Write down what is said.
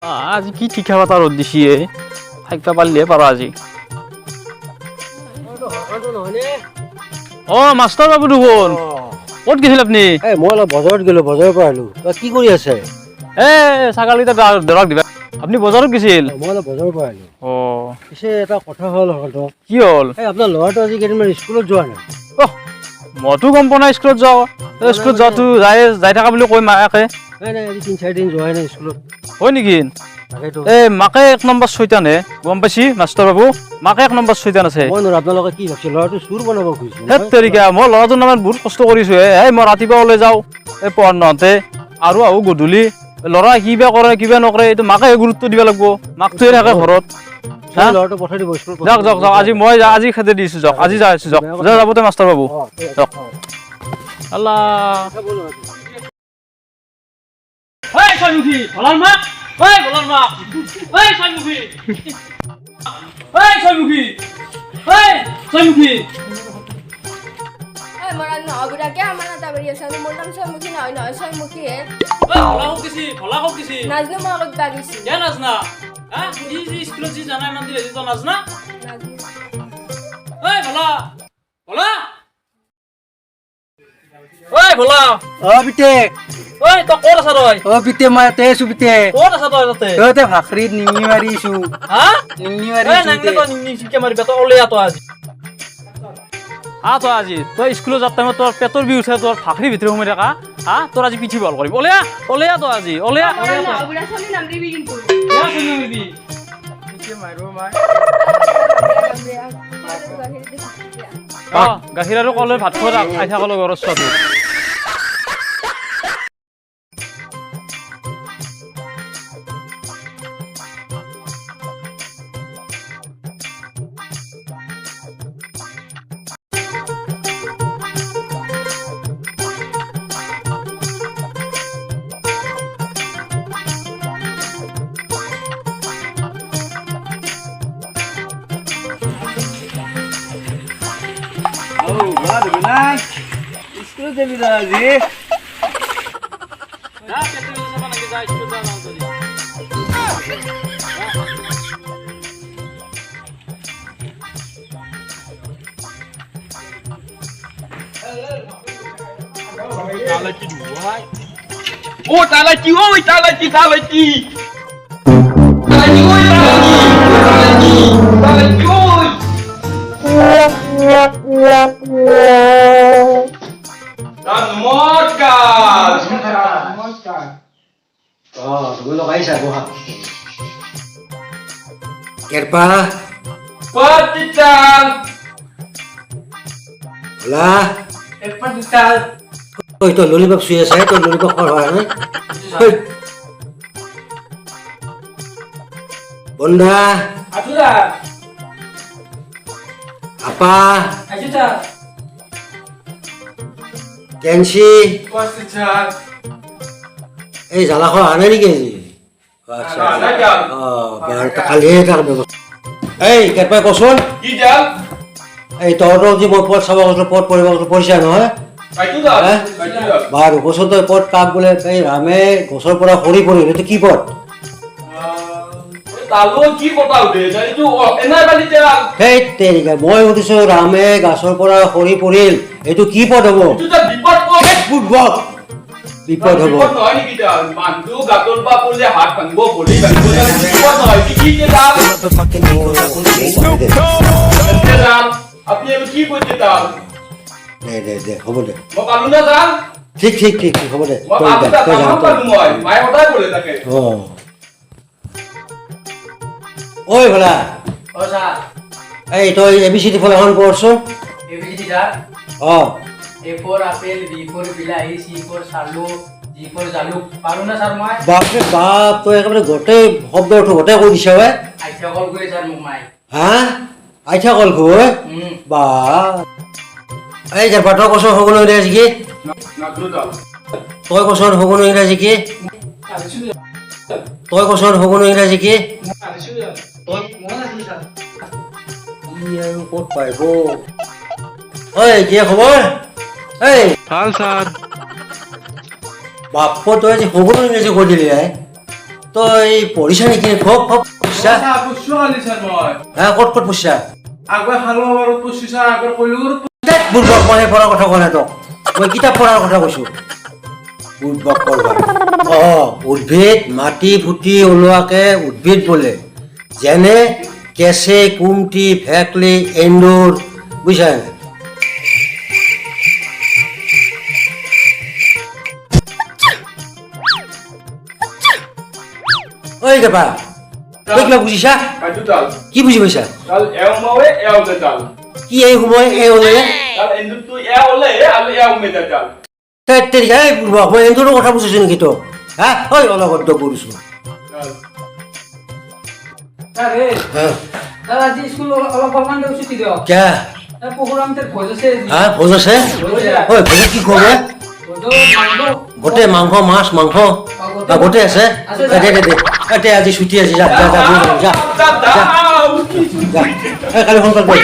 আজি কি ঠিকা কথা রোদ দিছি থাকতে পারলে পারো আজি ও মাস্টার বাবু দেখুন কত গেছিল আপনি মই অলপ বজাৰত গেলো বজাৰৰ পৰা আহিলো কি কৰি আছে ছাগালকেইটা দৰক দিবা আপনি বজাৰত গেছিল মই অলপ বজাৰৰ পৰা আহিলো ও পিছে এটা কথা হ'ল হয়তো কি হল আপোনাৰ ল'ৰাটো আজি কেইদিনমান স্কুলত যোৱা নাই মইতো গম পোৱা নাই স্কুলত যাওঁ স্কুলত যোৱাটো যাই থকা বুলি কৈ মাকে নাই আজি 3-4 দিন যোৱাই নাই স্কুলত হয় নেকি তাকেতো মাকে 1 নম্বৰ শৈতান হে গম পাইছি মাস্টাৰ বাবু মাকে 1 নম্বৰ শৈতান আছে মই আপোনালোকে কি ভাবছে ল'ৰাটো চুৰ বনাব খুজিছে হেত তেৰিকা মই ল'ৰাটোৰ নামত বহুত কষ্ট কৰিছো মই ৰাতিপুৱা ওলাই যাওঁ পঢ়াৰ নহওঁতে আৰু আহো গধূলি ল'ৰা কিবা কৰে কিবা নকৰে এইটো মাকে গুৰুত্ব দিব লাগিব মাকটোৱে থাকে ঘৰত ল'ৰাটো পঠাই দিব স্কুল যাওক যাওক যাওক আজি খেদে দিছো যাওক আজি যাই আছো যাওক যাবতে মাস্টাৰ বাবু যাওক আল্লাহ এই সৈমুখী ভলাৰ মা এই ভলাৰ মা এই সৈমুখী এই সৈমুখী এই সৈমুখী মরান না অগুড়া কে আমার না তাবরি আছে আমি মোর নাম সৈমুখী নয় সৈমুখী হে ভলা হোক কিছি নাজনু মা আগত বাগিছি কে নাজনা হ্যাঁ জি স্কুলত জি জানাই মান দিলে তো নাজনা এই ভলা ভলা ওই ভলা পিতে ওই তো ক'ত আছা তই পিতে মই ইয়াতে আছো পিতে ক'ত আছা তই তাতে তই ভাকৰিত নিঙি মাৰিছো হা নিঙি এই নাংলে তই নিংনি শিকে মাৰিবা তই ওলাই আতো আজি তই আজি তই স্কুলত যাত টাইমত তোৰ পেটৰ বিষ উঠে তোৰ ভাকৰি ভিতৰত সোমাই থাকা তোৰ আজি পিঠি বল কৰিম ওলাই তই আজি ওলাই অগুড়া চলি নাম দিবি কিন্তু গাখীৰ আৰু কলৰ ভাত খোৱা আইঠা কলৰ ঘৰৰ চোৱাটো স্কুলত যাবি আজি Talaki, oi, talaki. Namaskar. তুমি লগাইছা বহা কেৰপা Patitan. হলা Patitan. ঐ তই ললিপপ চুই আছে তই ললিপপ খোৱা হোৱা নাই বন্ধা Ajuda. আপা Ajuda. কেঞ্চি Patitan. এই জ্বালা খোৱা হোৱা নাই নেকি আজি কালিহে তাৰ ব্যৱস্থা এই কেৰপাই কচোন Gijal. এই তহঁতক যে মই পথ চাব কৈছিলো পথ পঢ়িব কৈছিলো পঢ়িছা নহয় Ajuda. বাৰু কচোন তই পথ কাক বোলে এই ৰামে গছৰ পৰা সৰি পৰিল এইটো কি পথ Talu ki kota udah. Jadi itu enak balik jalan. সেই তেৰিকা মই সুধিছো ৰামে গছৰ পৰা সৰি পৰিল এইটো কি পথ হ'ব Itu dah bipat kok. বুৰ্বক বিপদ হ'ব Bipat no ini kita. Mantu gatul pa boleh hat panggo boleh panggo. Bipat no ini kita. Jalan. Apa yang ki buat kita? দে হ'ব দে Mau kalu na jalan? ঠিক হ'ব দে Mau তই kalu যা tak তই যা kamu তই kan mau. Mai hotai boleh tak ke? ঐ ভোলা Oh sah, এই তই ABCD ফলাখন পঢ়ছোন ABCD jar. অঁ A for apple, B for bilahi, C for salu, G for jaluk. Paru na sar mai. বাপৰে বাপ তই একেবাৰে গোটেই শব্দ অৰ্থ গোটেই কৈ দিছ হে Aisha call koi sar muk mai. হা আইঠা কল খুই বা এই যে পাঠক কচোন সগুণ ইংৰাজী কি Nak dulu dah. তই কচোন সগুণ ইংৰাজী কি তই কচোন সগুণ ইংৰাজী কি ই আৰু ক'ত পাৰিব ঐ কি খবৰ এই ভাল স্যাৰ বাপ তই আজি সগুণ ইংৰাজী কৈ দিলি তই পঢ়িছা নেকি খুব খুব পঢ়িছা পুষ্য আলি স্যার মই হা ক'ত ক'ত পঢ়িছা আগৰ হালো আৰু পুষ্য স্যাৰ আগৰ কইলুৰ বুৰ্বক মই পঢ়াৰ কথা কোৱা নাই তোক মই কিতাপ পঢ়াৰ কথা কৈছোঁ বুৰ্বক পঢ়বা উদ্ভিদ মাটি ফুটি ওলোৱাকে উদ্ভিদ বোলে যেনে কেঁচে কুমটি ভেকলি এন্দুৰ বুজিছা নাই ঐ কেপা তই কিবা বুজিছা কাজু তাল কি বুজি পাইছা তাল এও মাৱে এও দে তাল কি এই সময় এই ওলে তাল এন্দু তু এও ওলে আল এও মেদা তাল তেৰিকা এই বুৰ্বক মই এন্দুৰৰ কথা বুজিছো নেকি তোক হা ঐ অলগত কৰিছোঁ স্যার এ স্যার আজি স্কুল অলপ অকমান দেও ছুটি দিও কিয়া প্রোগ্রামতে ভোজ আছে হা ভোজ আছে ঐ ভোজত কি খোৱা গোটেই মাংস মাছ মাংস গোটেই আছে দে দে দে দে আজি ছুটি আছে যা যা যা যা যা কালি সোনকালে